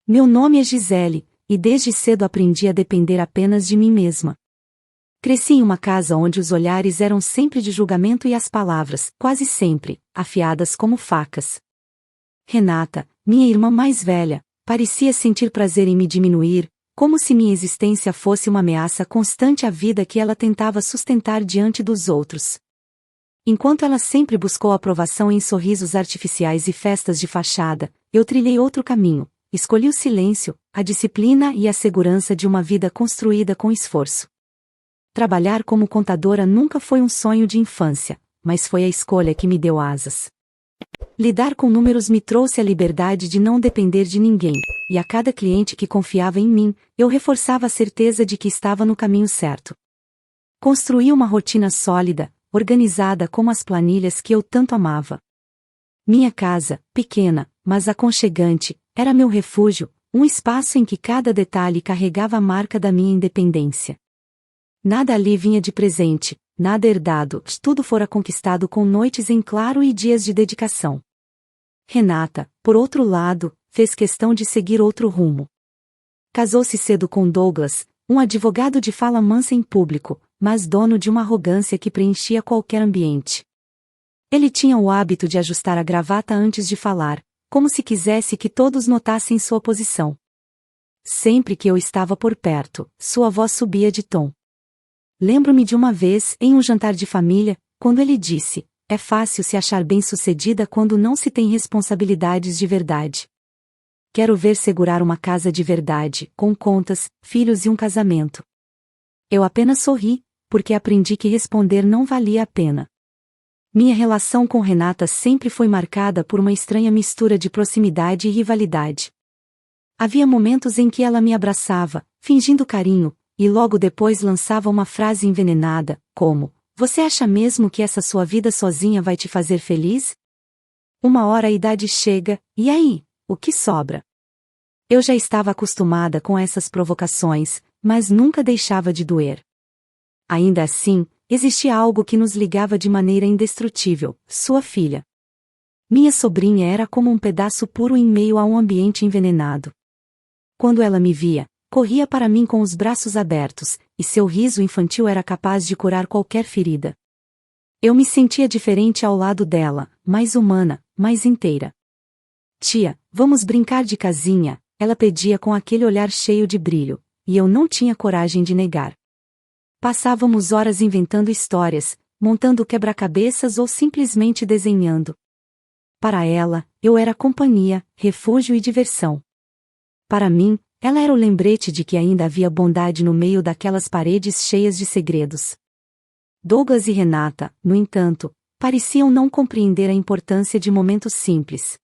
Meu nome é Gisele, e desde cedo aprendi a depender apenas de mim mesma. Cresci em uma casa onde os olhares eram sempre de julgamento e as palavras, quase sempre, afiadas como facas. Renata, minha irmã mais velha, parecia sentir prazer em me diminuir, como se minha existência fosse uma ameaça constante à vida que ela tentava sustentar diante dos outros. Enquanto ela sempre buscou aprovação em sorrisos artificiais e festas de fachada, eu trilhei outro caminho, escolhi o silêncio, a disciplina e a segurança de uma vida construída com esforço. Trabalhar como contadora nunca foi um sonho de infância, mas foi a escolha que me deu asas. Lidar com números me trouxe a liberdade de não depender de ninguém, e a cada cliente que confiava em mim, eu reforçava a certeza de que estava no caminho certo. Construí uma rotina sólida, organizada como as planilhas que eu tanto amava. Minha casa, pequena, mas aconchegante, era meu refúgio, um espaço em que cada detalhe carregava a marca da minha independência. Nada ali vinha de presente, nada herdado, tudo fora conquistado com noites em claro e dias de dedicação. Renata, por outro lado, fez questão de seguir outro rumo. Casou-se cedo com Douglas, um advogado de fala mansa em público, mas dono de uma arrogância que preenchia qualquer ambiente. Ele tinha o hábito de ajustar a gravata antes de falar, como se quisesse que todos notassem sua posição. Sempre que eu estava por perto, sua voz subia de tom. Lembro-me de uma vez, em um jantar de família, quando ele disse: "É fácil se achar bem-sucedida quando não se tem responsabilidades de verdade. Quero ver segurar uma casa de verdade, com contas, filhos e um casamento." Eu apenas sorri, porque aprendi que responder não valia a pena. Minha relação com Renata sempre foi marcada por uma estranha mistura de proximidade e rivalidade. Havia momentos em que ela me abraçava, fingindo carinho, e logo depois lançava uma frase envenenada, como: "Você acha mesmo que essa sua vida sozinha vai te fazer feliz? Uma hora a idade chega, e aí, o que sobra?" Eu já estava acostumada com essas provocações, mas nunca deixava de doer. Ainda assim, existia algo que nos ligava de maneira indestrutível: sua filha. Minha sobrinha era como um pedaço puro em meio a um ambiente envenenado. Quando ela me via, corria para mim com os braços abertos, e seu riso infantil era capaz de curar qualquer ferida. Eu me sentia diferente ao lado dela, mais humana, mais inteira. "Tia, vamos brincar de casinha", ela pedia com aquele olhar cheio de brilho, e eu não tinha coragem de negar. Passávamos horas inventando histórias, montando quebra-cabeças ou simplesmente desenhando. Para ela, eu era companhia, refúgio e diversão. Para mim, ela era o lembrete de que ainda havia bondade no meio daquelas paredes cheias de segredos. Douglas e Renata, no entanto, pareciam não compreender a importância de momentos simples.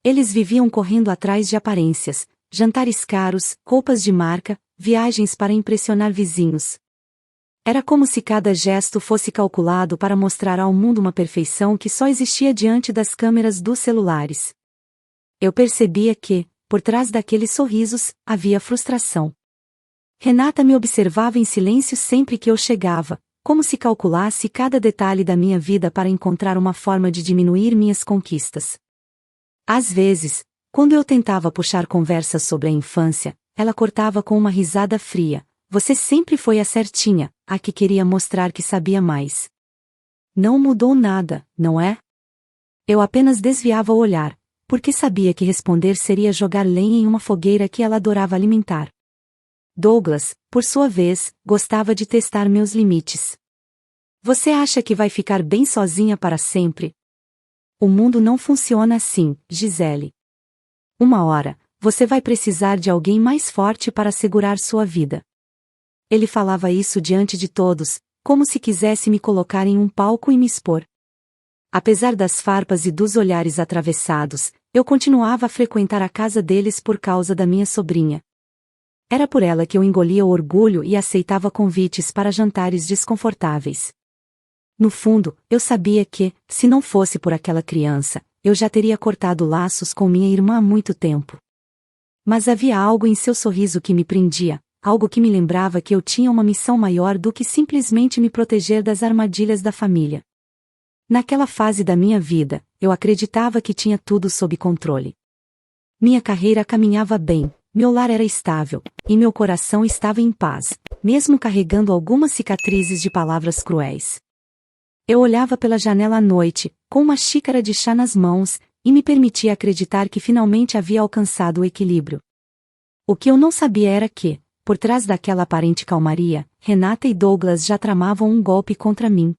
Eles viviam correndo atrás de aparências, jantares caros, roupas de marca, viagens para impressionar vizinhos. Era como se cada gesto fosse calculado para mostrar ao mundo uma perfeição que só existia diante das câmeras dos celulares. Eu percebia que, por trás daqueles sorrisos, havia frustração. Renata me observava em silêncio sempre que eu chegava, como se calculasse cada detalhe da minha vida para encontrar uma forma de diminuir minhas conquistas. Às vezes, quando eu tentava puxar conversa sobre a infância, ela cortava com uma risada fria: "Você sempre foi a certinha, a que queria mostrar que sabia mais. Não mudou nada, não é?" Eu apenas desviava o olhar, porque sabia que responder seria jogar lenha em uma fogueira que ela adorava alimentar. Douglas, por sua vez, gostava de testar meus limites. "Você acha que vai ficar bem sozinha para sempre? O mundo não funciona assim, Gisele. Uma hora, você vai precisar de alguém mais forte para segurar sua vida." Ele falava isso diante de todos, como se quisesse me colocar em um palco e me expor. Apesar das farpas e dos olhares atravessados, eu continuava a frequentar a casa deles por causa da minha sobrinha. Era por ela que eu engolia o orgulho e aceitava convites para jantares desconfortáveis. No fundo, eu sabia que, se não fosse por aquela criança, eu já teria cortado laços com minha irmã há muito tempo. Mas havia algo em seu sorriso que me prendia, algo que me lembrava que eu tinha uma missão maior do que simplesmente me proteger das armadilhas da família. Naquela fase da minha vida, eu acreditava que tinha tudo sob controle. Minha carreira caminhava bem, meu lar era estável, e meu coração estava em paz, mesmo carregando algumas cicatrizes de palavras cruéis. Eu olhava pela janela à noite, com uma xícara de chá nas mãos, e me permitia acreditar que finalmente havia alcançado o equilíbrio. O que eu não sabia era que, por trás daquela aparente calmaria, Renata e Douglas já tramavam um golpe contra mim.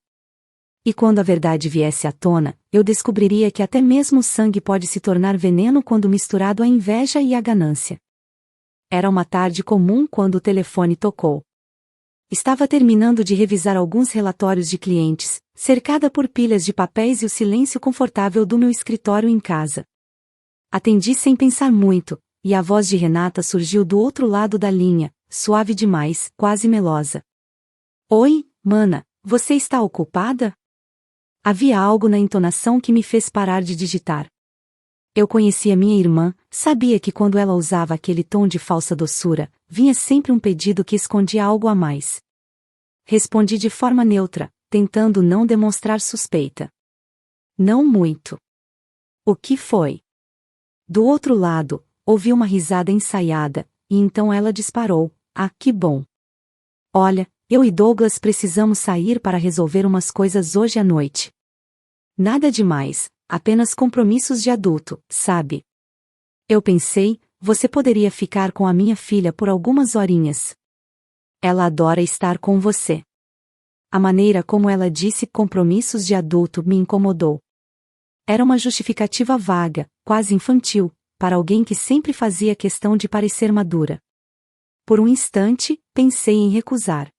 E quando a verdade viesse à tona, eu descobriria que até mesmo o sangue pode se tornar veneno quando misturado à inveja e à ganância. Era uma tarde comum quando o telefone tocou. Estava terminando de revisar alguns relatórios de clientes, cercada por pilhas de papéis e o silêncio confortável do meu escritório em casa. Atendi sem pensar muito, e a voz de Renata surgiu do outro lado da linha, suave demais, quase melosa. Oi, mana, você está ocupada? Havia algo na entonação que me fez parar de digitar. Eu conhecia minha irmã, sabia que quando ela usava aquele tom de falsa doçura, vinha sempre um pedido que escondia algo a mais. Respondi de forma neutra, tentando não demonstrar suspeita. Não muito. O que foi? Do outro lado, ouvi uma risada ensaiada, e então ela disparou. Ah, que bom! Olha, eu e Douglas precisamos sair para resolver umas coisas hoje à noite. Nada demais, apenas compromissos de adulto, sabe? Eu pensei, você poderia ficar com a minha filha por algumas horinhas. Ela adora estar com você. A maneira como ela disse compromissos de adulto me incomodou. Era uma justificativa vaga, quase infantil, para alguém que sempre fazia questão de parecer madura. Por um instante, pensei em recusar.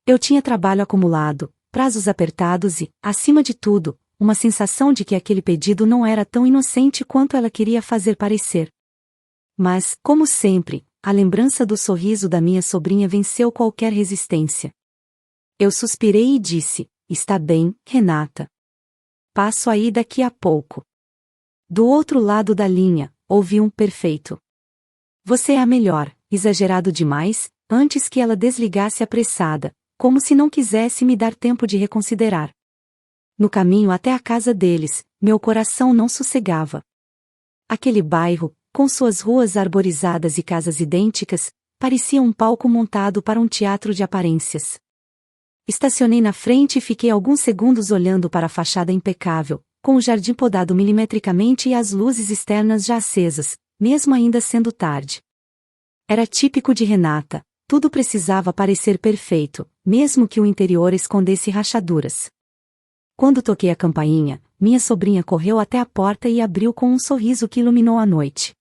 Eu tinha trabalho acumulado, prazos apertados e, acima de tudo, uma sensação de que aquele pedido não era tão inocente quanto ela queria fazer parecer. Mas, como sempre, a lembrança do sorriso da minha sobrinha venceu qualquer resistência. Eu suspirei e disse, está bem, Renata. Passo aí daqui a pouco. Do outro lado da linha, ouvi um perfeito. Você é a melhor, exagerado demais, antes que ela desligasse apressada, como se não quisesse me dar tempo de reconsiderar. No caminho até a casa deles, meu coração não sossegava. Aquele bairro, com suas ruas arborizadas e casas idênticas, parecia um palco montado para um teatro de aparências. Estacionei na frente e fiquei alguns segundos olhando para a fachada impecável, com o jardim podado milimetricamente e as luzes externas já acesas, mesmo ainda sendo tarde. Era típico de Renata, tudo precisava parecer perfeito, mesmo que o interior escondesse rachaduras. Quando toquei a campainha, minha sobrinha correu até a porta e abriu com um sorriso que iluminou a noite.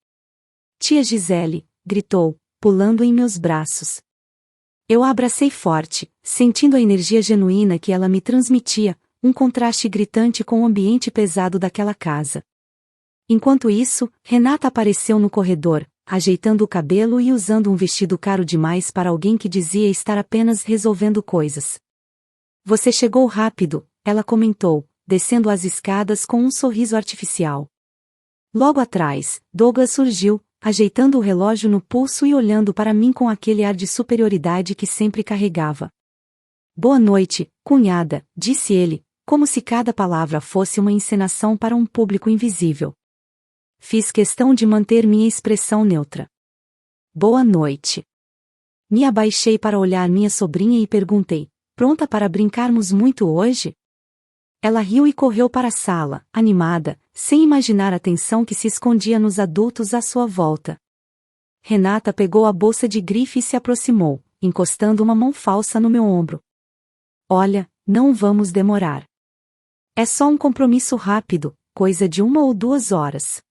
Tia Gisele, gritou, pulando em meus braços. Eu a abracei forte, sentindo a energia genuína que ela me transmitia, um contraste gritante com o ambiente pesado daquela casa. Enquanto isso, Renata apareceu no corredor, ajeitando o cabelo e usando um vestido caro demais para alguém que dizia estar apenas resolvendo coisas. Você chegou rápido, ela comentou, descendo as escadas com um sorriso artificial. Logo atrás, Douglas surgiu, ajeitando o relógio no pulso e olhando para mim com aquele ar de superioridade que sempre carregava. Boa noite, cunhada, disse ele, como se cada palavra fosse uma encenação para um público invisível. Fiz questão de manter minha expressão neutra. Boa noite. Me abaixei para olhar minha sobrinha e perguntei, pronta para brincarmos muito hoje? Ela riu e correu para a sala, animada, sem imaginar a tensão que se escondia nos adultos à sua volta. Renata pegou a bolsa de grife e se aproximou, encostando uma mão falsa no meu ombro. Olha, não vamos demorar. É só um compromisso rápido, coisa de 1 ou 2 horas.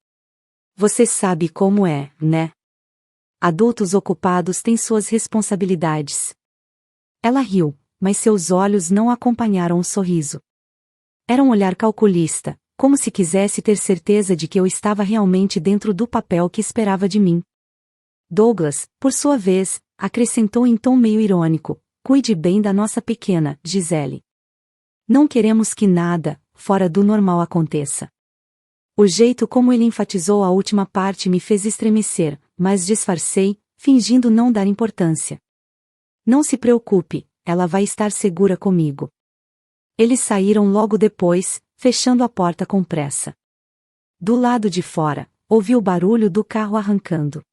Você sabe como é, né? Adultos ocupados têm suas responsabilidades. Ela riu, mas seus olhos não acompanharam o sorriso. Era um olhar calculista, como se quisesse ter certeza de que eu estava realmente dentro do papel que esperava de mim. Douglas, por sua vez, acrescentou em tom meio irônico, cuide bem da nossa pequena, Gisele. Não queremos que nada, fora do normal aconteça. O jeito como ele enfatizou a última parte me fez estremecer, mas disfarcei, fingindo não dar importância. Não se preocupe, ela vai estar segura comigo. Eles saíram logo depois, fechando a porta com pressa. Do lado de fora, ouvi o barulho do carro arrancando.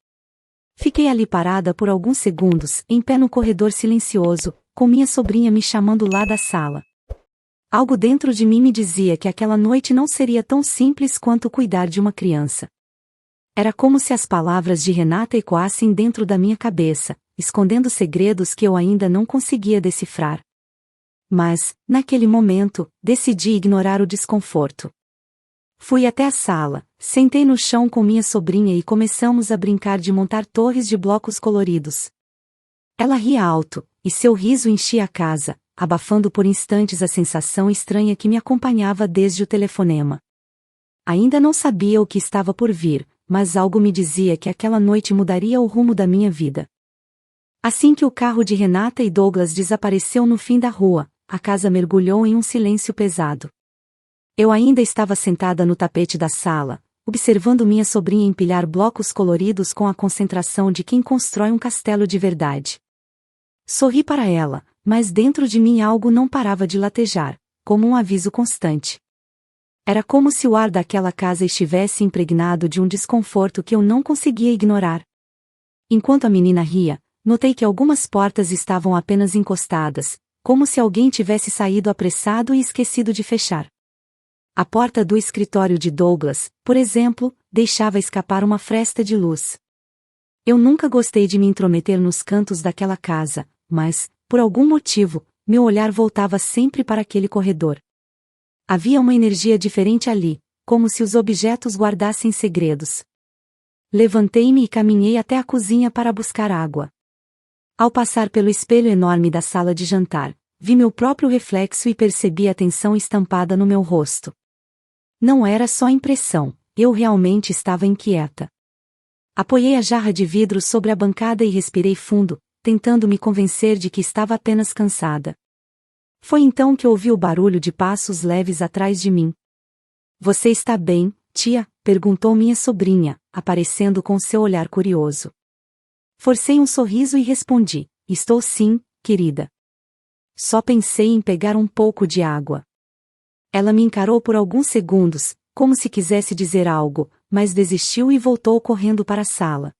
Fiquei ali parada por alguns segundos, em pé no corredor silencioso, com minha sobrinha me chamando lá da sala. Algo dentro de mim me dizia que aquela noite não seria tão simples quanto cuidar de uma criança. Era como se as palavras de Renata ecoassem dentro da minha cabeça, escondendo segredos que eu ainda não conseguia decifrar. Mas, naquele momento, decidi ignorar o desconforto. Fui até a sala, sentei no chão com minha sobrinha e começamos a brincar de montar torres de blocos coloridos. Ela ria alto, e seu riso enchia a casa, abafando por instantes a sensação estranha que me acompanhava desde o telefonema. Ainda não sabia o que estava por vir, mas algo me dizia que aquela noite mudaria o rumo da minha vida. Assim que o carro de Renata e Douglas desapareceu no fim da rua, a casa mergulhou em um silêncio pesado. Eu ainda estava sentada no tapete da sala, observando minha sobrinha empilhar blocos coloridos com a concentração de quem constrói um castelo de verdade. Sorri para ela, mas dentro de mim algo não parava de latejar, como um aviso constante. Era como se o ar daquela casa estivesse impregnado de um desconforto que eu não conseguia ignorar. Enquanto a menina ria, notei que algumas portas estavam apenas encostadas, como se alguém tivesse saído apressado e esquecido de fechar. A porta do escritório de Douglas, por exemplo, deixava escapar uma fresta de luz. Eu nunca gostei de me intrometer nos cantos daquela casa, mas, por algum motivo, meu olhar voltava sempre para aquele corredor. Havia uma energia diferente ali, como se os objetos guardassem segredos. Levantei-me e caminhei até a cozinha para buscar água. Ao passar pelo espelho enorme da sala de jantar, vi meu próprio reflexo e percebi a tensão estampada no meu rosto. Não era só impressão, eu realmente estava inquieta. Apoiei a jarra de vidro sobre a bancada e respirei fundo, tentando me convencer de que estava apenas cansada. Foi então que ouvi o barulho de passos leves atrás de mim. "Você está bem, tia?" perguntou minha sobrinha, aparecendo com seu olhar curioso. Forcei um sorriso e respondi: "Estou sim, querida. Só pensei em pegar um pouco de água." Ela me encarou por alguns segundos, como se quisesse dizer algo, mas desistiu e voltou correndo para a sala.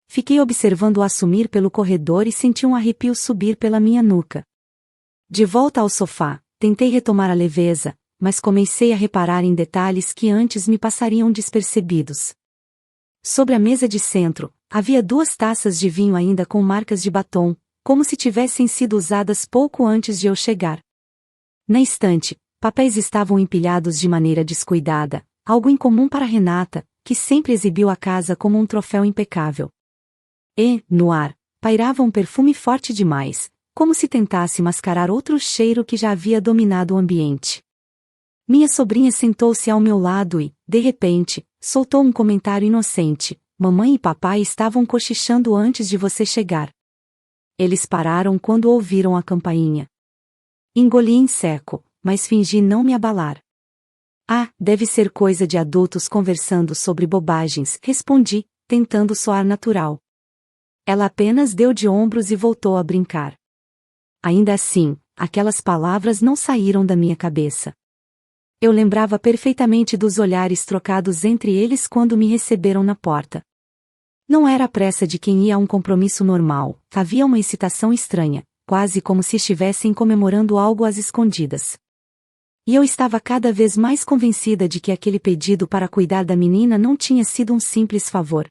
Fiquei observando-a assumir pelo corredor e senti um arrepio subir pela minha nuca. De volta ao sofá, tentei retomar a leveza, mas comecei a reparar em detalhes que antes me passariam despercebidos. Sobre a mesa de centro, havia 2 taças de vinho ainda com marcas de batom, como se tivessem sido usadas pouco antes de eu chegar. Na estante, papéis estavam empilhados de maneira descuidada, algo incomum para Renata, que sempre exibiu a casa como um troféu impecável. E, no ar, pairava um perfume forte demais, como se tentasse mascarar outro cheiro que já havia dominado o ambiente. Minha sobrinha sentou-se ao meu lado e, de repente, soltou um comentário inocente: "Mamãe e papai estavam cochichando antes de você chegar." Eles pararam quando ouviram a campainha. Engoli em seco, mas fingi não me abalar. "Ah, deve ser coisa de adultos conversando sobre bobagens", respondi, tentando soar natural. Ela apenas deu de ombros e voltou a brincar. Ainda assim, aquelas palavras não saíram da minha cabeça. Eu lembrava perfeitamente dos olhares trocados entre eles quando me receberam na porta. Não era a pressa de quem ia a um compromisso normal, havia uma excitação estranha, quase como se estivessem comemorando algo às escondidas. E eu estava cada vez mais convencida de que aquele pedido para cuidar da menina não tinha sido um simples favor.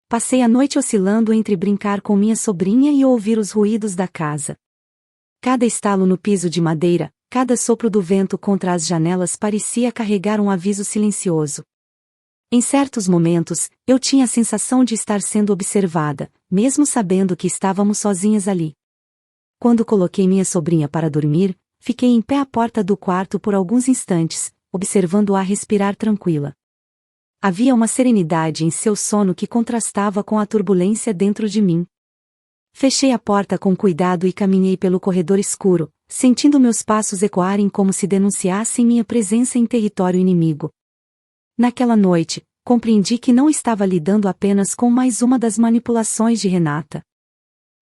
Passei a noite oscilando entre brincar com minha sobrinha e ouvir os ruídos da casa. Cada estalo no piso de madeira, cada sopro do vento contra as janelas parecia carregar um aviso silencioso. Em certos momentos, eu tinha a sensação de estar sendo observada, mesmo sabendo que estávamos sozinhas ali. Quando coloquei minha sobrinha para dormir, fiquei em pé à porta do quarto por alguns instantes, observando-a respirar tranquila. Havia uma serenidade em seu sono que contrastava com a turbulência dentro de mim. Fechei a porta com cuidado e caminhei pelo corredor escuro, sentindo meus passos ecoarem como se denunciassem minha presença em território inimigo. Naquela noite, compreendi que não estava lidando apenas com mais uma das manipulações de Renata.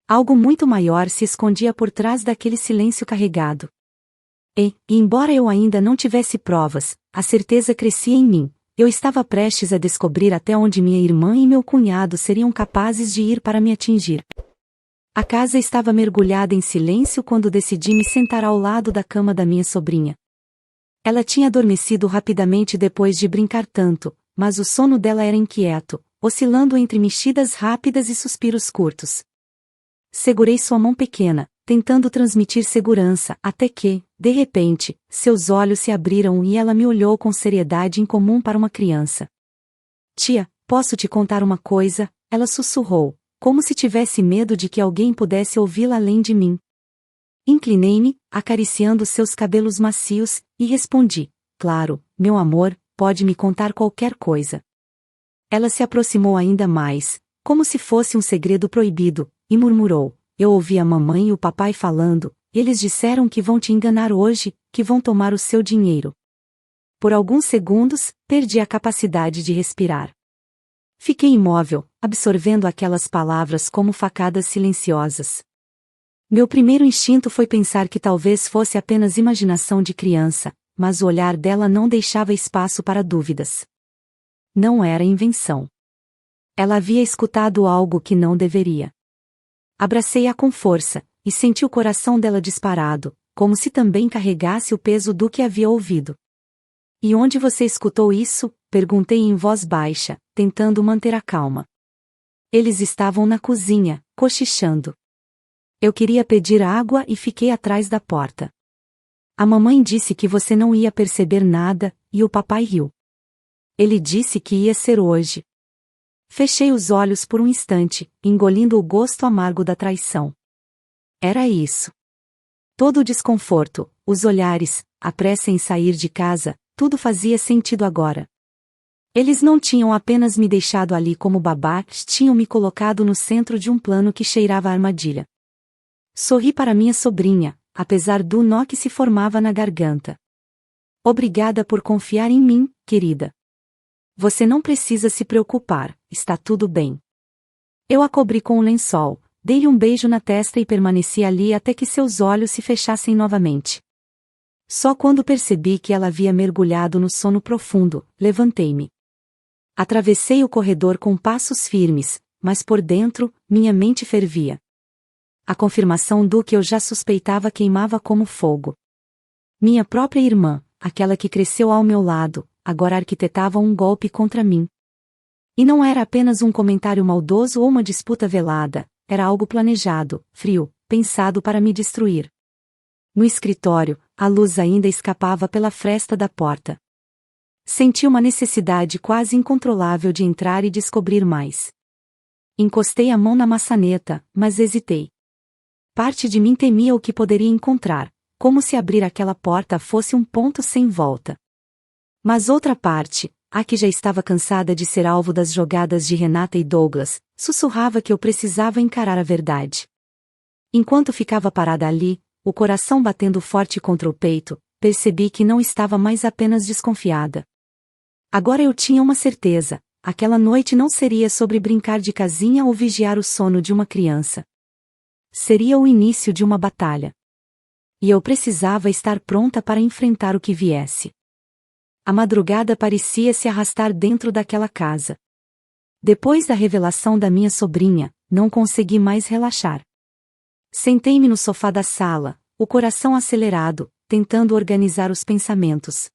Algo muito maior se escondia por trás daquele silêncio carregado. E embora eu ainda não tivesse provas, a certeza crescia em mim. Eu estava prestes a descobrir até onde minha irmã e meu cunhado seriam capazes de ir para me atingir. A casa estava mergulhada em silêncio quando decidi me sentar ao lado da cama da minha sobrinha. Ela tinha adormecido rapidamente depois de brincar tanto, mas o sono dela era inquieto, oscilando entre mexidas rápidas e suspiros curtos. Segurei sua mão pequena, tentando transmitir segurança, até que, de repente, seus olhos se abriram e ela me olhou com seriedade incomum para uma criança. Tia, posso te contar uma coisa? Ela sussurrou, como se tivesse medo de que alguém pudesse ouvi-la além de mim. Inclinei-me, acariciando seus cabelos macios, e respondi, claro, meu amor, pode me contar qualquer coisa. Ela se aproximou ainda mais, como se fosse um segredo proibido, e murmurou, eu ouvi a mamãe e o papai falando, eles disseram que vão te enganar hoje, que vão tomar o seu dinheiro. Por alguns segundos, perdi a capacidade de respirar. Fiquei imóvel, absorvendo aquelas palavras como facadas silenciosas. Meu primeiro instinto foi pensar que talvez fosse apenas imaginação de criança, mas o olhar dela não deixava espaço para dúvidas. Não era invenção. Ela havia escutado algo que não deveria. Abracei-a com força, e senti o coração dela disparado, como se também carregasse o peso do que havia ouvido. E onde você escutou isso? Perguntei em voz baixa, tentando manter a calma. Eles estavam na cozinha, cochichando. Eu queria pedir água e fiquei atrás da porta. A mamãe disse que você não ia perceber nada, e o papai riu. Ele disse que ia ser hoje. Fechei os olhos por um instante, engolindo o gosto amargo da traição. Era isso. Todo o desconforto, os olhares, a pressa em sair de casa, tudo fazia sentido agora. Eles não tinham apenas me deixado ali como babá, tinham me colocado no centro de um plano que cheirava a armadilha. Sorri para minha sobrinha, apesar do nó que se formava na garganta. Obrigada por confiar em mim, querida. Você não precisa se preocupar, está tudo bem. Eu a cobri com um lençol, dei-lhe um beijo na testa e permaneci ali até que seus olhos se fechassem novamente. Só quando percebi que ela havia mergulhado no sono profundo, levantei-me. Atravessei o corredor com passos firmes, mas por dentro, minha mente fervia. A confirmação do que eu já suspeitava queimava como fogo. Minha própria irmã, aquela que cresceu ao meu lado, agora arquitetava um golpe contra mim. E não era apenas um comentário maldoso ou uma disputa velada, era algo planejado, frio, pensado para me destruir. No escritório, a luz ainda escapava pela fresta da porta. Senti uma necessidade quase incontrolável de entrar e descobrir mais. Encostei a mão na maçaneta, mas hesitei. Parte de mim temia o que poderia encontrar, como se abrir aquela porta fosse um ponto sem volta. Mas outra parte, a que já estava cansada de ser alvo das jogadas de Renata e Douglas, sussurrava que eu precisava encarar a verdade. Enquanto ficava parada ali, o coração batendo forte contra o peito, percebi que não estava mais apenas desconfiada. Agora eu tinha uma certeza, aquela noite não seria sobre brincar de casinha ou vigiar o sono de uma criança. Seria o início de uma batalha. E eu precisava estar pronta para enfrentar o que viesse. A madrugada parecia se arrastar dentro daquela casa. Depois da revelação da minha sobrinha, não consegui mais relaxar. Sentei-me no sofá da sala, o coração acelerado, tentando organizar os pensamentos.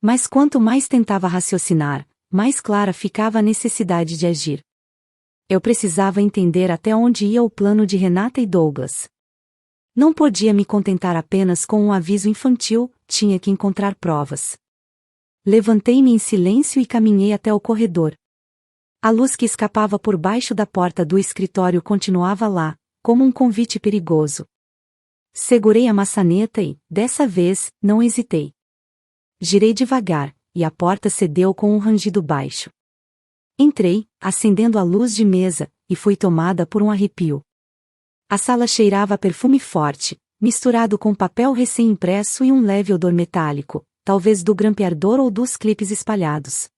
Mas quanto mais tentava raciocinar, mais clara ficava a necessidade de agir. Eu precisava entender até onde ia o plano de Renata e Douglas. Não podia me contentar apenas com um aviso infantil, tinha que encontrar provas. Levantei-me em silêncio e caminhei até o corredor. A luz que escapava por baixo da porta do escritório continuava lá, como um convite perigoso. Segurei a maçaneta e, dessa vez, não hesitei. Girei devagar, e a porta cedeu com um rangido baixo. Entrei, acendendo a luz de mesa, e fui tomada por um arrepio. A sala cheirava a perfume forte, misturado com papel recém-impresso e um leve odor metálico, talvez do grampeador ou dos clipes espalhados.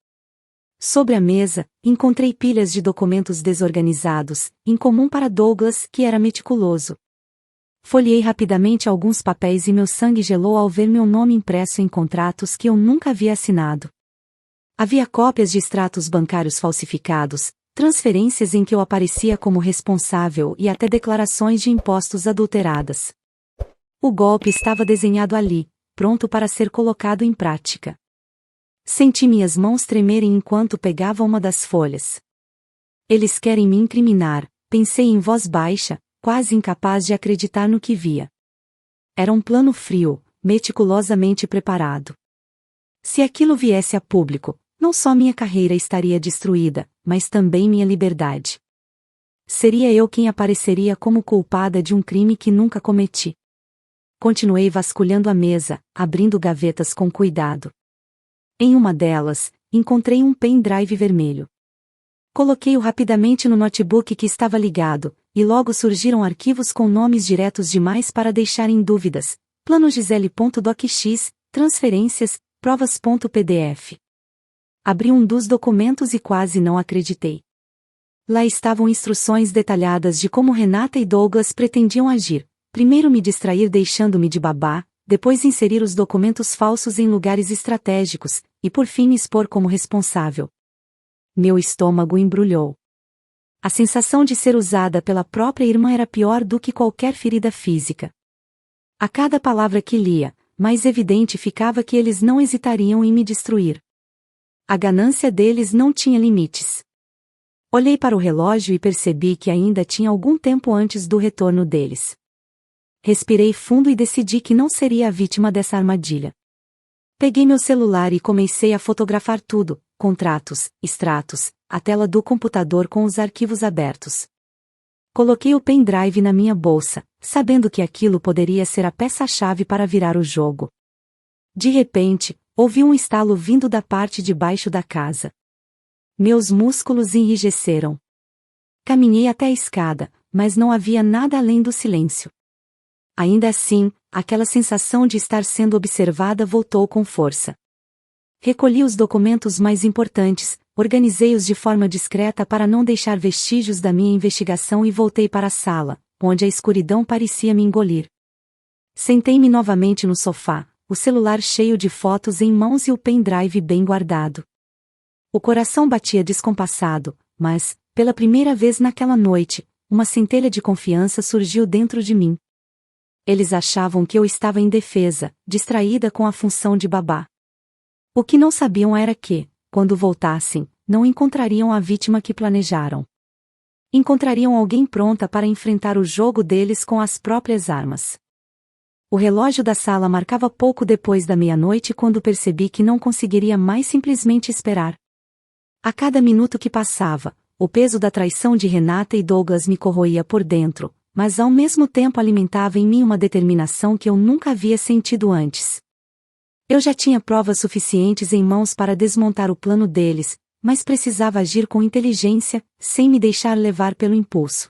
Sobre a mesa, encontrei pilhas de documentos desorganizados, incomum para Douglas, que era meticuloso. Folheei rapidamente alguns papéis e meu sangue gelou ao ver meu nome impresso em contratos que eu nunca havia assinado. Havia cópias de extratos bancários falsificados, transferências em que eu aparecia como responsável e até declarações de impostos adulteradas. O golpe estava desenhado ali, pronto para ser colocado em prática. Senti minhas mãos tremerem enquanto pegava uma das folhas. Eles querem me incriminar, pensei em voz baixa, quase incapaz de acreditar no que via. Era um plano frio, meticulosamente preparado. Se aquilo viesse a público, não só minha carreira estaria destruída, mas também minha liberdade. Seria eu quem apareceria como culpada de um crime que nunca cometi. Continuei vasculhando a mesa, abrindo gavetas com cuidado. Em uma delas, encontrei um pendrive vermelho. Coloquei-o rapidamente no notebook que estava ligado, e logo surgiram arquivos com nomes diretos demais para deixar em dúvidas. Plano Gisele.docx, transferências, provas.pdf. Abri um dos documentos e quase não acreditei. Lá estavam instruções detalhadas de como Renata e Douglas pretendiam agir. Primeiro me distrair deixando-me de babá, depois inserir os documentos falsos em lugares estratégicos, e por fim me expor como responsável. Meu estômago embrulhou. A sensação de ser usada pela própria irmã era pior do que qualquer ferida física. A cada palavra que lia, mais evidente ficava que eles não hesitariam em me destruir. A ganância deles não tinha limites. Olhei para o relógio e percebi que ainda tinha algum tempo antes do retorno deles. Respirei fundo e decidi que não seria a vítima dessa armadilha. Peguei meu celular e comecei a fotografar tudo, contratos, extratos, a tela do computador com os arquivos abertos. Coloquei o pendrive na minha bolsa, sabendo que aquilo poderia ser a peça-chave para virar o jogo. De repente, ouvi um estalo vindo da parte de baixo da casa. Meus músculos enrijeceram. Caminhei até a escada, mas não havia nada além do silêncio. Ainda assim, aquela sensação de estar sendo observada voltou com força. Recolhi os documentos mais importantes, organizei-os de forma discreta para não deixar vestígios da minha investigação e voltei para a sala, onde a escuridão parecia me engolir. Sentei-me novamente no sofá, o celular cheio de fotos em mãos e o pendrive bem guardado. O coração batia descompassado, mas, pela primeira vez naquela noite, uma centelha de confiança surgiu dentro de mim. Eles achavam que eu estava indefesa, distraída com a função de babá. O que não sabiam era que, quando voltassem, não encontrariam a vítima que planejaram. Encontrariam alguém pronta para enfrentar o jogo deles com as próprias armas. O relógio da sala marcava pouco depois da meia-noite quando percebi que não conseguiria mais simplesmente esperar. A cada minuto que passava, o peso da traição de Renata e Douglas me corroía por dentro, mas ao mesmo tempo alimentava em mim uma determinação que eu nunca havia sentido antes. Eu já tinha provas suficientes em mãos para desmontar o plano deles, mas precisava agir com inteligência, sem me deixar levar pelo impulso.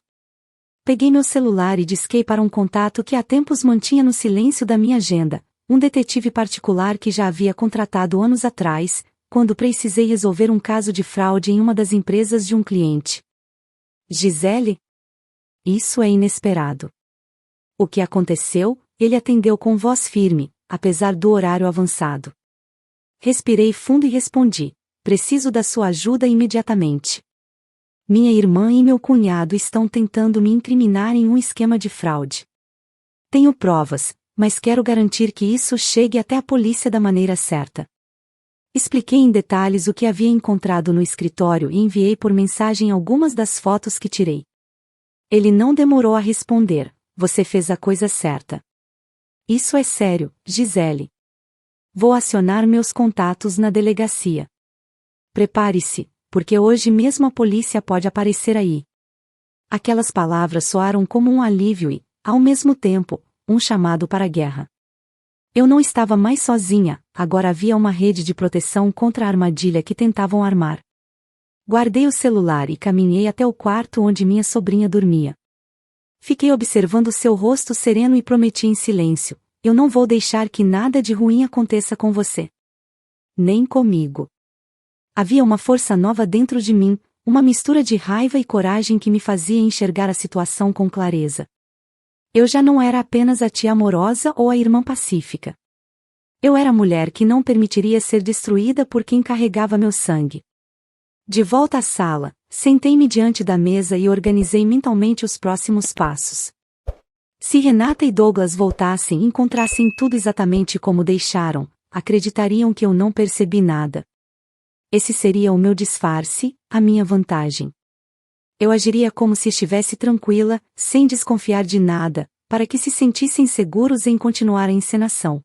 Peguei meu celular e disquei para um contato que há tempos mantinha no silêncio da minha agenda, um detetive particular que já havia contratado anos atrás, quando precisei resolver um caso de fraude em uma das empresas de um cliente. Gisele? Isso é inesperado. O que aconteceu? Ele atendeu com voz firme, apesar do horário avançado. Respirei fundo e respondi: preciso da sua ajuda imediatamente. Minha irmã e meu cunhado estão tentando me incriminar em um esquema de fraude. Tenho provas, mas quero garantir que isso chegue até a polícia da maneira certa. Expliquei em detalhes o que havia encontrado no escritório e enviei por mensagem algumas das fotos que tirei. Ele não demorou a responder: você fez a coisa certa. Isso é sério, Gisele. Vou acionar meus contatos na delegacia. Prepare-se, porque hoje mesmo a polícia pode aparecer aí. Aquelas palavras soaram como um alívio e, ao mesmo tempo, um chamado para a guerra. Eu não estava mais sozinha, agora havia uma rede de proteção contra a armadilha que tentavam armar. Guardei o celular e caminhei até o quarto onde minha sobrinha dormia. Fiquei observando seu rosto sereno e prometi em silêncio: eu não vou deixar que nada de ruim aconteça com você. Nem comigo. Havia uma força nova dentro de mim, uma mistura de raiva e coragem que me fazia enxergar a situação com clareza. Eu já não era apenas a tia amorosa ou a irmã pacífica. Eu era a mulher que não permitiria ser destruída por quem carregava meu sangue. De volta à sala, sentei-me diante da mesa e organizei mentalmente os próximos passos. Se Renata e Douglas voltassem e encontrassem tudo exatamente como deixaram, acreditariam que eu não percebi nada. Esse seria o meu disfarce, a minha vantagem. Eu agiria como se estivesse tranquila, sem desconfiar de nada, para que se sentissem seguros em continuar a encenação.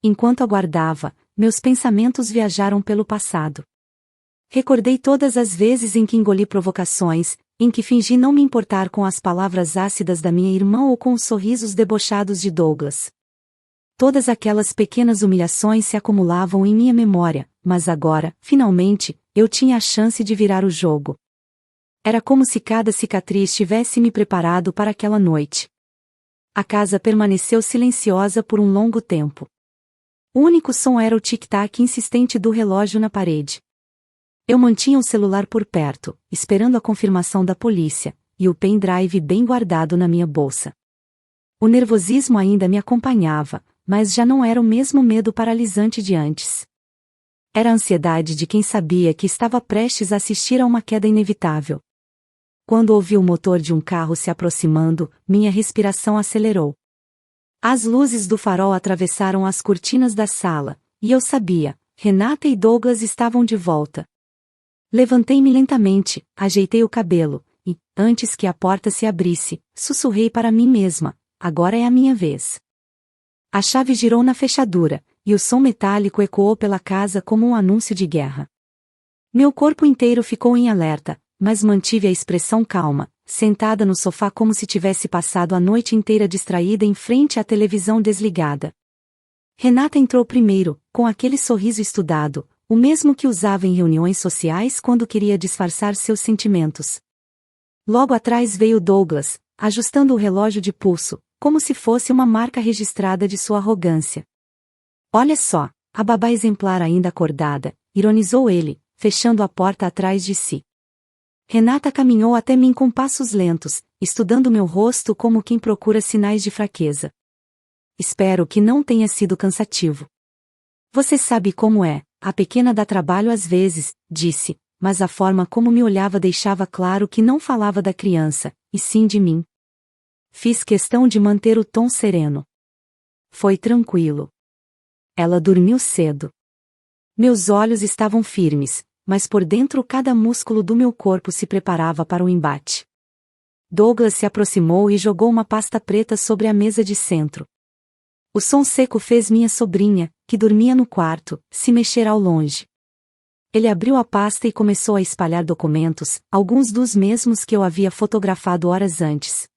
Enquanto aguardava, meus pensamentos viajaram pelo passado. Recordei todas as vezes em que engoli provocações, em que fingi não me importar com as palavras ácidas da minha irmã ou com os sorrisos debochados de Douglas. Todas aquelas pequenas humilhações se acumulavam em minha memória, mas agora, finalmente, eu tinha a chance de virar o jogo. Era como se cada cicatriz tivesse me preparado para aquela noite. A casa permaneceu silenciosa por um longo tempo. O único som era o tic-tac insistente do relógio na parede. Eu mantinha o celular por perto, esperando a confirmação da polícia, e o pendrive bem guardado na minha bolsa. O nervosismo ainda me acompanhava, mas já não era o mesmo medo paralisante de antes. Era a ansiedade de quem sabia que estava prestes a assistir a uma queda inevitável. Quando ouvi o motor de um carro se aproximando, minha respiração acelerou. As luzes do farol atravessaram as cortinas da sala, e eu sabia, Renata e Douglas estavam de volta. Levantei-me lentamente, ajeitei o cabelo, e, antes que a porta se abrisse, sussurrei para mim mesma, agora é a minha vez. A chave girou na fechadura, e o som metálico ecoou pela casa como um anúncio de guerra. Meu corpo inteiro ficou em alerta, mas mantive a expressão calma, sentada no sofá como se tivesse passado a noite inteira distraída em frente à televisão desligada. Renata entrou primeiro, com aquele sorriso estudado, o mesmo que usava em reuniões sociais quando queria disfarçar seus sentimentos. Logo atrás veio Douglas, ajustando o relógio de pulso, como se fosse uma marca registrada de sua arrogância. Olha só, a babá exemplar ainda acordada, ironizou ele, fechando a porta atrás de si. Renata caminhou até mim com passos lentos, estudando meu rosto como quem procura sinais de fraqueza. Espero que não tenha sido cansativo. Você sabe como é, a pequena dá trabalho às vezes, disse, mas a forma como me olhava deixava claro que não falava da criança, e sim de mim. Fiz questão de manter o tom sereno. Foi tranquilo. Ela dormiu cedo. Meus olhos estavam firmes, mas por dentro cada músculo do meu corpo se preparava para o embate. Douglas se aproximou e jogou uma pasta preta sobre a mesa de centro. O som seco fez minha sobrinha, que dormia no quarto, se mexer ao longe. Ele abriu a pasta e começou a espalhar documentos, alguns dos mesmos que eu havia fotografado horas antes.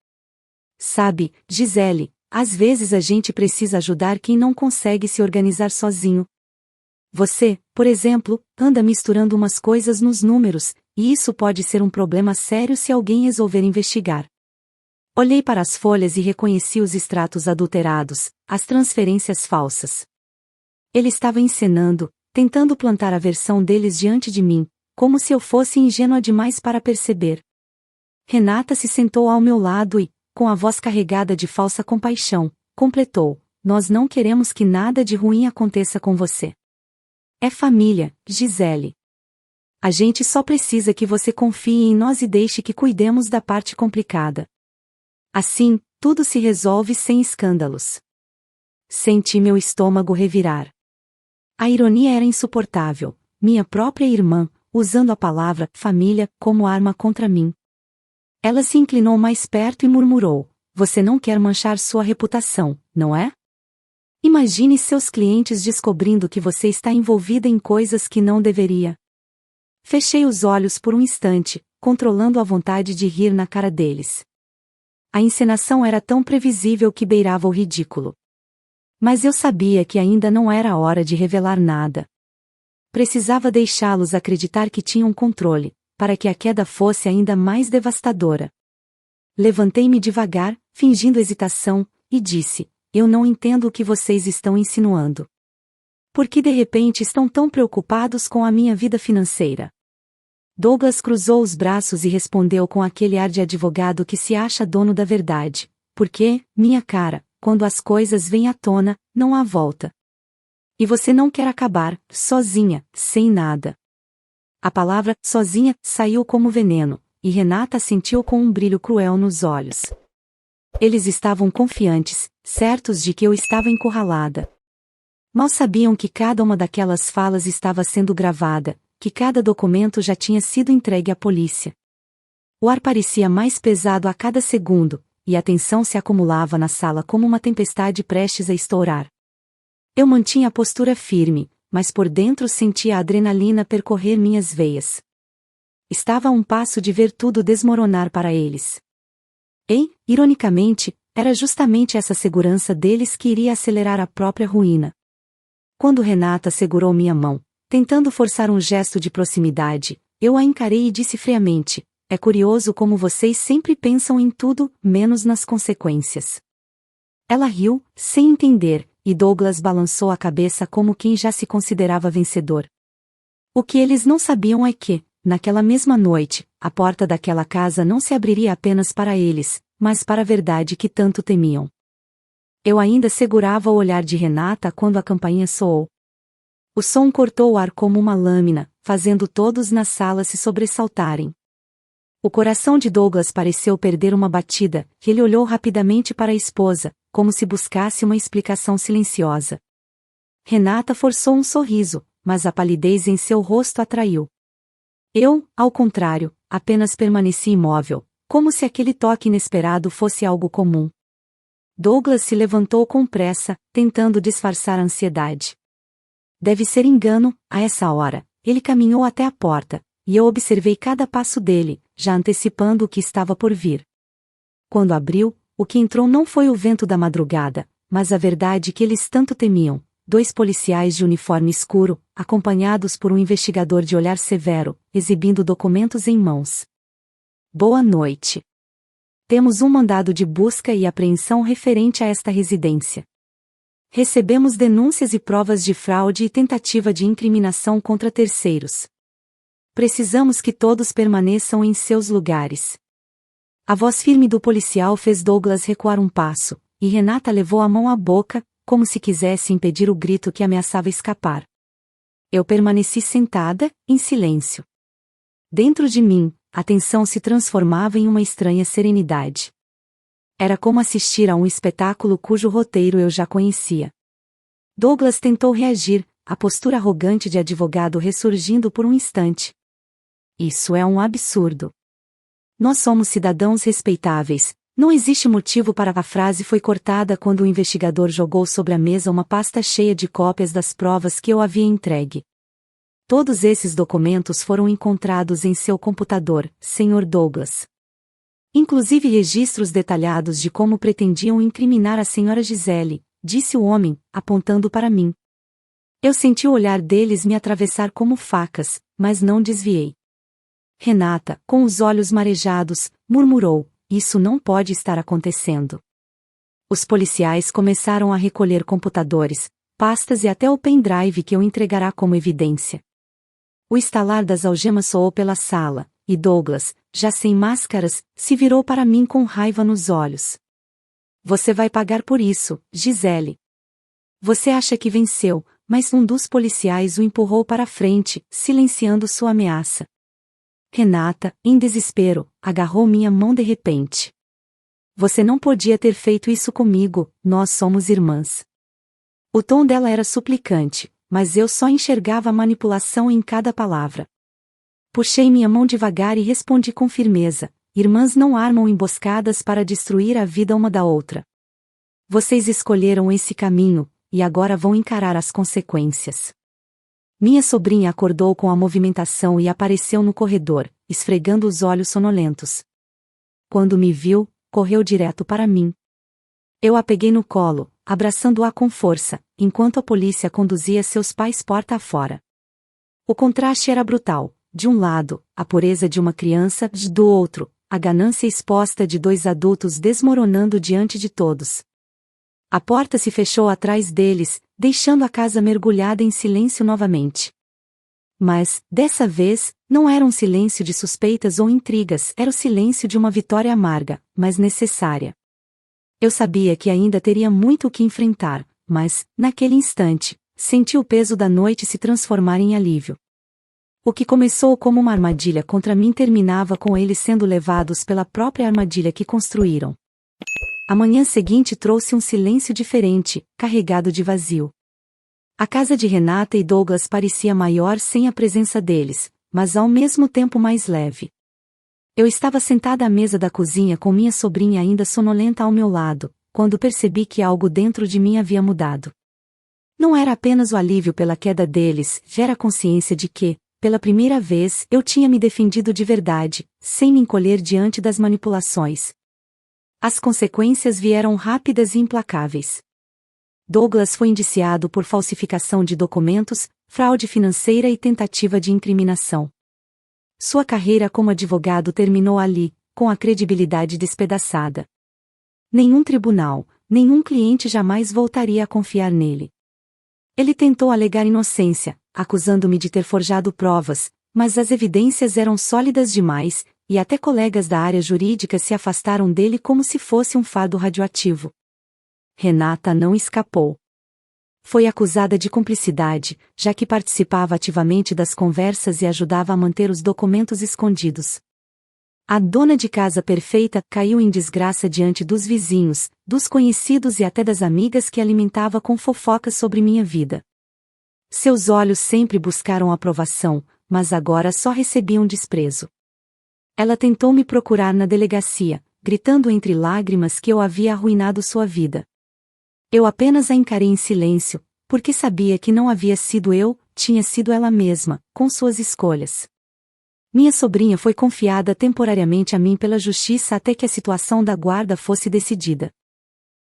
Sabe, Gisele, às vezes a gente precisa ajudar quem não consegue se organizar sozinho. Você, por exemplo, anda misturando umas coisas nos números, e isso pode ser um problema sério se alguém resolver investigar. Olhei para as folhas e reconheci os extratos adulterados, as transferências falsas. Ele estava encenando, tentando plantar a versão deles diante de mim, como se eu fosse ingênua demais para perceber. Renata se sentou ao meu lado e, com a voz carregada de falsa compaixão, completou: nós não queremos que nada de ruim aconteça com você. É família, Gisele. A gente só precisa que você confie em nós e deixe que cuidemos da parte complicada. Assim, tudo se resolve sem escândalos. Senti meu estômago revirar. A ironia era insuportável, minha própria irmã, usando a palavra família como arma contra mim. Ela se inclinou mais perto e murmurou: você não quer manchar sua reputação, não é? Imagine seus clientes descobrindo que você está envolvida em coisas que não deveria. Fechei os olhos por um instante, controlando a vontade de rir na cara deles. A encenação era tão previsível que beirava o ridículo. Mas eu sabia que ainda não era a hora de revelar nada. Precisava deixá-los acreditar que tinham controle, para que a queda fosse ainda mais devastadora. Levantei-me devagar, fingindo hesitação, e disse: eu não entendo o que vocês estão insinuando. Por que de repente estão tão preocupados com a minha vida financeira? Douglas cruzou os braços e respondeu com aquele ar de advogado que se acha dono da verdade: porque, minha cara, quando as coisas vêm à tona, não há volta. E você não quer acabar, sozinha, sem nada. A palavra, sozinha, saiu como veneno, e Renata sentiu com um brilho cruel nos olhos. Eles estavam confiantes, certos de que eu estava encurralada. Mal sabiam que cada uma daquelas falas estava sendo gravada, que cada documento já tinha sido entregue à polícia. O ar parecia mais pesado a cada segundo, e a tensão se acumulava na sala como uma tempestade prestes a estourar. Eu mantinha a postura firme, mas por dentro sentia a adrenalina percorrer minhas veias. Estava a um passo de ver tudo desmoronar para eles. E, ironicamente, era justamente essa segurança deles que iria acelerar a própria ruína. Quando Renata segurou minha mão, tentando forçar um gesto de proximidade, eu a encarei e disse friamente: é curioso como vocês sempre pensam em tudo, menos nas consequências. Ela riu, sem entender, e Douglas balançou a cabeça como quem já se considerava vencedor. O que eles não sabiam é que, naquela mesma noite, a porta daquela casa não se abriria apenas para eles, mas para a verdade que tanto temiam. Eu ainda segurava o olhar de Renata quando a campainha soou. O som cortou o ar como uma lâmina, fazendo todos na sala se sobressaltarem. O coração de Douglas pareceu perder uma batida, e ele olhou rapidamente para a esposa, como se buscasse uma explicação silenciosa. Renata forçou um sorriso, mas a palidez em seu rosto atraiu. Eu, ao contrário, apenas permaneci imóvel, como se aquele toque inesperado fosse algo comum. Douglas se levantou com pressa, tentando disfarçar a ansiedade. Deve ser engano, a essa hora. Ele caminhou até a porta, e eu observei cada passo dele, já antecipando o que estava por vir. Quando abriu, o que entrou não foi o vento da madrugada, mas a verdade que eles tanto temiam: 2 policiais de uniforme escuro, acompanhados por um investigador de olhar severo, exibindo documentos em mãos. Boa noite. Temos um mandado de busca e apreensão referente a esta residência. Recebemos denúncias e provas de fraude e tentativa de incriminação contra terceiros. Precisamos que todos permaneçam em seus lugares. A voz firme do policial fez Douglas recuar um passo, e Renata levou a mão à boca, como se quisesse impedir o grito que ameaçava escapar. Eu permaneci sentada, em silêncio. Dentro de mim, a tensão se transformava em uma estranha serenidade. Era como assistir a um espetáculo cujo roteiro eu já conhecia. Douglas tentou reagir, a postura arrogante de advogado ressurgindo por um instante. Isso é um absurdo. Nós somos cidadãos respeitáveis. Não existe motivo para a frase foi cortada quando o investigador jogou sobre a mesa uma pasta cheia de cópias das provas que eu havia entregue. Todos esses documentos foram encontrados em seu computador, Sr. Douglas. Inclusive registros detalhados de como pretendiam incriminar a Sra. Gisele, disse o homem, apontando para mim. Eu senti o olhar deles me atravessar como facas, mas não desviei. Renata, com os olhos marejados, murmurou: isso não pode estar acontecendo. Os policiais começaram a recolher computadores, pastas e até o pendrive que eu entregará como evidência. O estalar das algemas soou pela sala, e Douglas, já sem máscaras, se virou para mim com raiva nos olhos. Você vai pagar por isso, Gisele. Você acha que venceu, mas um dos policiais o empurrou para a frente, silenciando sua ameaça. Renata, em desespero, agarrou minha mão de repente. Você não podia ter feito isso comigo, nós somos irmãs. O tom dela era suplicante, mas eu só enxergava a manipulação em cada palavra. Puxei minha mão devagar e respondi com firmeza: irmãs não armam emboscadas para destruir a vida uma da outra. Vocês escolheram esse caminho, e agora vão encarar as consequências. Minha sobrinha acordou com a movimentação e apareceu no corredor, esfregando os olhos sonolentos. Quando me viu, correu direto para mim. Eu a peguei no colo, abraçando-a com força, enquanto a polícia conduzia seus pais porta afora. O contraste era brutal: de um lado, a pureza de uma criança, do outro, a ganância exposta de 2 adultos desmoronando diante de todos. A porta se fechou atrás deles, deixando a casa mergulhada em silêncio novamente. Mas, dessa vez, não era um silêncio de suspeitas ou intrigas, era o silêncio de uma vitória amarga, mas necessária. Eu sabia que ainda teria muito o que enfrentar, mas, naquele instante, senti o peso da noite se transformar em alívio. O que começou como uma armadilha contra mim terminava com eles sendo levados pela própria armadilha que construíram. A manhã seguinte trouxe um silêncio diferente, carregado de vazio. A casa de Renata e Douglas parecia maior sem a presença deles, mas ao mesmo tempo mais leve. Eu estava sentada à mesa da cozinha com minha sobrinha ainda sonolenta ao meu lado, quando percebi que algo dentro de mim havia mudado. Não era apenas o alívio pela queda deles, já era a consciência de que, pela primeira vez, eu tinha me defendido de verdade, sem me encolher diante das manipulações. As consequências vieram rápidas e implacáveis. Douglas foi indiciado por falsificação de documentos, fraude financeira e tentativa de incriminação. Sua carreira como advogado terminou ali, com a credibilidade despedaçada. Nenhum tribunal, nenhum cliente jamais voltaria a confiar nele. Ele tentou alegar inocência, acusando-me de ter forjado provas, mas as evidências eram sólidas demais, e até colegas da área jurídica se afastaram dele como se fosse um fardo radioativo. Renata não escapou. Foi acusada de cumplicidade, já que participava ativamente das conversas e ajudava a manter os documentos escondidos. A dona de casa perfeita caiu em desgraça diante dos vizinhos, dos conhecidos e até das amigas que alimentava com fofocas sobre minha vida. Seus olhos sempre buscaram aprovação, mas agora só recebiam desprezo. Ela tentou me procurar na delegacia, gritando entre lágrimas que eu havia arruinado sua vida. Eu apenas a encarei em silêncio, porque sabia que não havia sido eu, tinha sido ela mesma, com suas escolhas. Minha sobrinha foi confiada temporariamente a mim pela justiça até que a situação da guarda fosse decidida.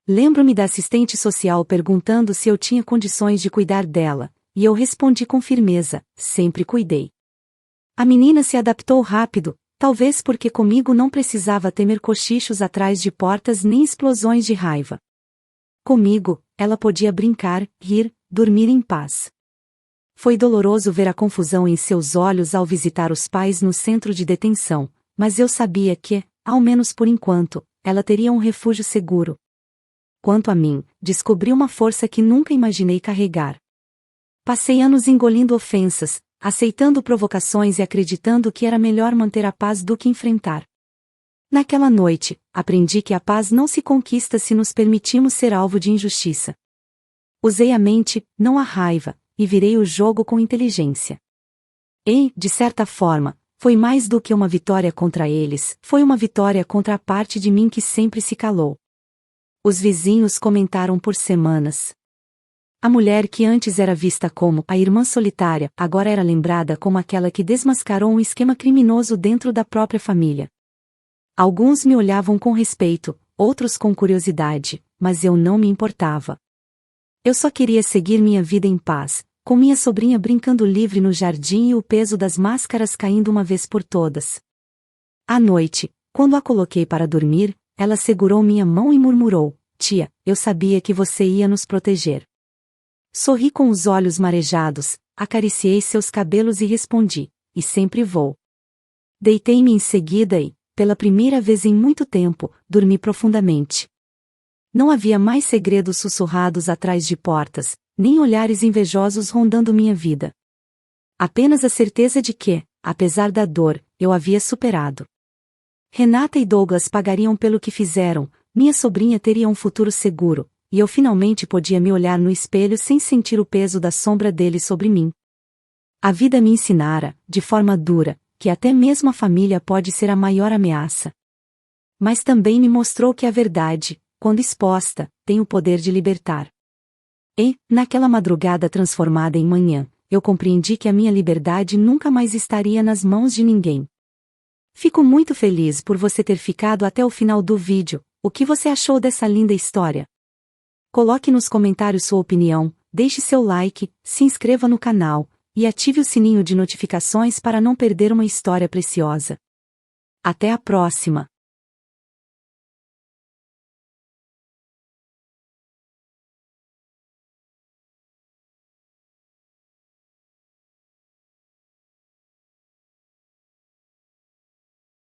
Lembro-me da assistente social perguntando se eu tinha condições de cuidar dela, e eu respondi com firmeza: sempre cuidei. A menina se adaptou rápido, talvez porque comigo não precisava temer cochichos atrás de portas nem explosões de raiva. Comigo, ela podia brincar, rir, dormir em paz. Foi doloroso ver a confusão em seus olhos ao visitar os pais no centro de detenção, mas eu sabia que, ao menos por enquanto, ela teria um refúgio seguro. Quanto a mim, descobri uma força que nunca imaginei carregar. Passei anos engolindo ofensas, aceitando provocações e acreditando que era melhor manter a paz do que enfrentar. Naquela noite, aprendi que a paz não se conquista se nos permitimos ser alvo de injustiça. Usei a mente, não a raiva, e virei o jogo com inteligência. E, de certa forma, foi mais do que uma vitória contra eles, foi uma vitória contra a parte de mim que sempre se calou. Os vizinhos comentaram por semanas. A mulher que antes era vista como a irmã solitária, agora era lembrada como aquela que desmascarou um esquema criminoso dentro da própria família. Alguns me olhavam com respeito, outros com curiosidade, mas eu não me importava. Eu só queria seguir minha vida em paz, com minha sobrinha brincando livre no jardim e o peso das máscaras caindo uma vez por todas. À noite, quando a coloquei para dormir, ela segurou minha mão e murmurou: "Tia, eu sabia que você ia nos proteger." Sorri com os olhos marejados, acariciei seus cabelos e respondi: "E sempre vou." Deitei-me em seguida e, pela primeira vez em muito tempo, dormi profundamente. Não havia mais segredos sussurrados atrás de portas, nem olhares invejosos rondando minha vida. Apenas a certeza de que, apesar da dor, eu havia superado. Renata e Douglas pagariam pelo que fizeram, minha sobrinha teria um futuro seguro, e eu finalmente podia me olhar no espelho sem sentir o peso da sombra dele sobre mim. A vida me ensinara, de forma dura, que até mesmo a família pode ser a maior ameaça. Mas também me mostrou que a verdade, quando exposta, tem o poder de libertar. E, naquela madrugada transformada em manhã, eu compreendi que a minha liberdade nunca mais estaria nas mãos de ninguém. Fico muito feliz por você ter ficado até o final do vídeo. O que você achou dessa linda história? Coloque nos comentários sua opinião, deixe seu like, se inscreva no canal, e ative o sininho de notificações para não perder uma história preciosa. Até a próxima!